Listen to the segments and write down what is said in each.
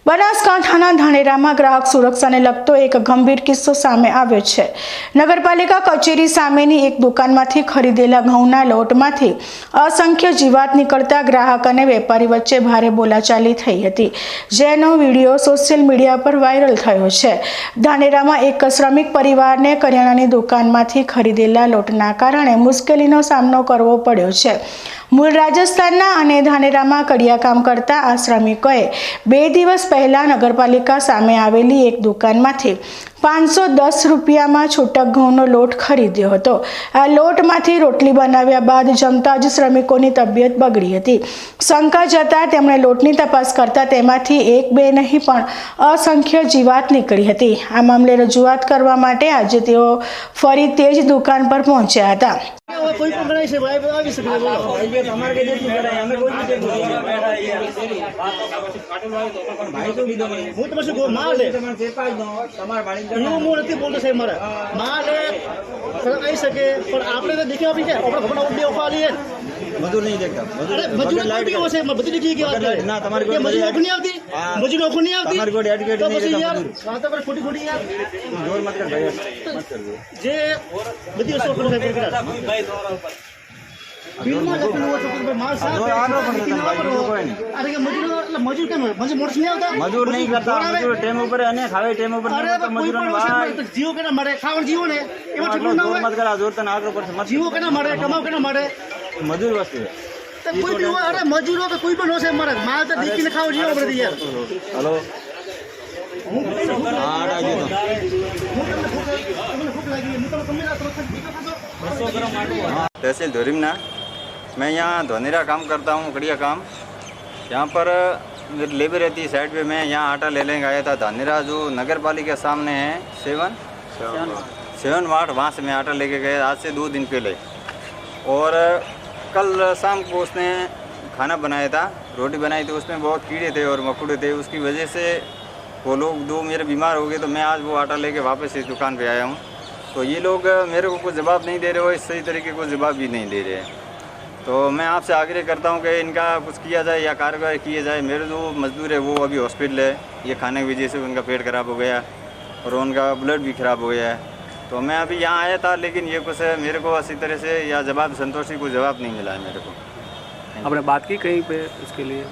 બનાસકાંઠાના ધાનેરામાં ગ્રાહક સુરક્ષાને લગતો એક ગંભીર કિસ્સો સામે આવ્યો છે। નગરપાલિકા કચેરી સામેની એક દુકાનમાંથી ખરીદેલા ઘઉંના લોટમાંથી અસંખ્ય જીવાત નીકળતા ગ્રાહક અને વેપારી વચ્ચે ભારે બોલાચાલી થઈ હતી, જેનો વિડીયો સોશિયલ મીડિયા પર વાયરલ થયો છે। ધાનેરામાં એક શ્રમિક પરિવારને કરિયાણાની દુકાનમાંથી ખરીદેલા લોટના કારણે મુશ્કેલીનો સામનો કરવો પડ્યો છે। મૂળ રાજસ્થાનના અને ધાનેરામાં કડિયા કામ કરતા આ શ્રમિકોએ 2 દિવસ પહેલા નગરપાલિકા સામે આવેલી એક દુકાનમાંથી 510 રૂપિયામાં છૂટક ઘઉંનો લોટ ખરીદ્યો હતો। આ લોટમાંથી રોટલી બનાવ્યા બાદ જમતા જ શ્રમિકોની તબિયત બગડી હતી। શંકા જતા તેમણે લોટની તપાસ કરતા તેમાંથી 1-2 નહીં પણ અસંખ્ય જીવાત નીકળી હતી। આ મામલે રજૂઆત કરવા માટે આજે તેઓ ફરી તે જ દુકાન પર પહોંચ્યા હતા। कोई को बनाई से भाई आ भी सकते हो भाई हमारे के जेटली कराय हमें कोई भी जेटली भाई तो भी दो હું તો પછી માલ લે તમારે ચેપાઈ દો તમાર ભાડી હું નથી બોલતો સાહેબ મારે માલ લે આવી શકે પણ આપણે તો દેખી આપી છે આપણે ભગવાન ઉડે ઓફા લીએ મજૂર નહીં દેખતા મજૂર લાઈટ કે છે બધી દેખી કે વાત ના તમારી કોઈ મજૂર ઓફ નહીં આવતી મજૂર ઓફ નહીં આવતી તમારી કોઈ એડિકેટ નહીં પછી યાર વાત પર ખોટી ખોટી યાર જોર મત કર ભાઈ મત કર જે બધી વસ્તુ પર સાહેબ કરા બીલમાં લખેલું હોય તો કોઈ માલ સાફ અરે કે મજૂર કેમ મજૂર મોટસ નહીં આવતા મજૂર નહીં કરતા મજૂર ટેમ ઉપર અને ખાવે ટેમ ઉપર મજૂર જીવો કેના મળે ખાવણ જીવો ને એમાં ઠીકું ના હોય મત કરા જોર તને આગળ પડશે મત જીવો કેના મળે કમાવ કેના મળે મજૂર વસ્તુ તો કોઈ બી હોય અરે મજૂરો તો કોઈ પણ હશે મારે માલ તો દેખીને ખાવ જીવો પડે યાર હેલો तहसील धोरीमना मैं यहाँ धोनेरा काम करता हूँ, कड़िया काम। यहाँ पर मेरी लेबर रहती है साइड पे। मैं यहाँ आटा ले लेने आया था धोनेरा, जो नगर पालिका सामने है 7 वाट, वहाँ से मैं आटा लेके गया आज से 2 दिन पहले। और कल शाम को उसने खाना बनाया था, रोटी बनाई थी, उसमें बहुत कीड़े थे और मकोड़े थे। उसकी वजह से वो लोग 2 मेरे बीमार हो गए, तो मैं आज वो आटा लेके वापस इस दुकान पे आया हूँ। तो ये लोग मेरे को कुछ जवाब नहीं दे रहे हो, सही तरीके को जवाब भी नहीं दे रहे हैं। तो मैं आपसे आग्रह करता हूँ कि इनका कुछ किया जाए या कार्रवाई किया जाए। मेरे जो मजदूर है वो अभी हॉस्पिटल है, ये खाने की वजह से उनका पेट खराब हो गया और उनका ब्लड भी खराब हो गया है। तो मैं अभी यहाँ आया था, लेकिन ये कुछ मेरे को अच्छी तरह से या जवाब संतोषी को जवाब नहीं मिला है मेरे को। आपने बात की कहीं पे इसके लिए?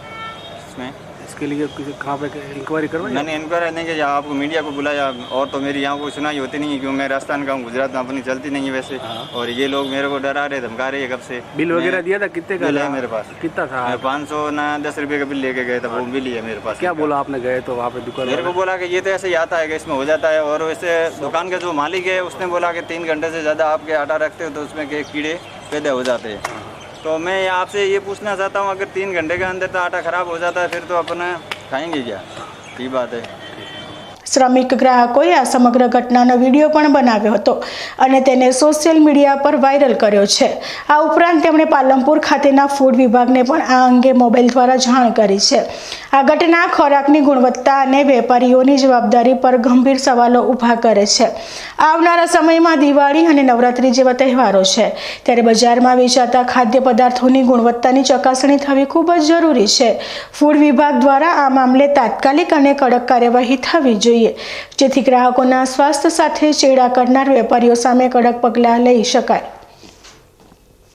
इसमें इसके लिए कहाँ पे इंक्वायरी करवाई? मैंने इंक्वायरी नहीं किया, आपको मीडिया को बुलाया और तो मेरी यहाँ कोई सुनाई होती नहीं है, क्योंकि मैं राजस्थान का हूँ, गुजरात में अपनी चलती नहीं है वैसे। और ये लोग मेरे को डरा रहे, धमका रहे कब से। बिल वगैरह दिया था? कितने का बिल है मेरे पास? कितना था? 510 रुपये का बिल लेके गए थे, वो बिल ही है मेरे पास। क्या बोला आपने गए तो वहाँ पे दुकान? मेरे को बोला कि ये तो ऐसे ही आता है कि इसमें हो जाता है। और वैसे दुकान का जो मालिक है उसने बोला कि 3 घंटे से ज़्यादा आपके आटा रखते हो तो उसमें के कीड़े पैदा हो जाते हैं। तो मैं आपसे ये पूछना चाहता हूँ, अगर 3 घंटे के अंदर तो आटा ख़राब हो जाता है, फिर तो अपन खाएंगे क्या? ये बात है। શ્રમિક ગ્રાહકોએ આ સમગ્ર ઘટનાનો વિડીયો પણ બનાવ્યો હતો અને તેને સોશિયલ મીડિયા પર વાયરલ કર્યો છે। આ ઉપરાંત તેમણે પાલનપુર ખાતેના ફૂડ વિભાગને પણ આ અંગે મોબાઈલ દ્વારા જાણ કરી છે। આ ઘટના ખોરાકની ગુણવત્તા અને વેપારીઓની જવાબદારી પર ગંભીર સવાલો ઊભા કરે છે। આવનારા સમયમાં દિવાળી અને નવરાત્રી જેવા તહેવારો છે, ત્યારે બજારમાં વેચાતા ખાદ્ય પદાર્થોની ગુણવત્તાની ચકાસણી થવી ખૂબ જ જરૂરી છે। ફૂડ વિભાગ દ્વારા આ મામલે તાત્કાલિક અને કડક કાર્યવાહી થવી જોઈએ, જેથી ગ્રાહકોના સ્વાસ્થ્ય સાથે ચેડા કરનાર વેપારીઓ સામે કડક પગલાં લઈ શકાય।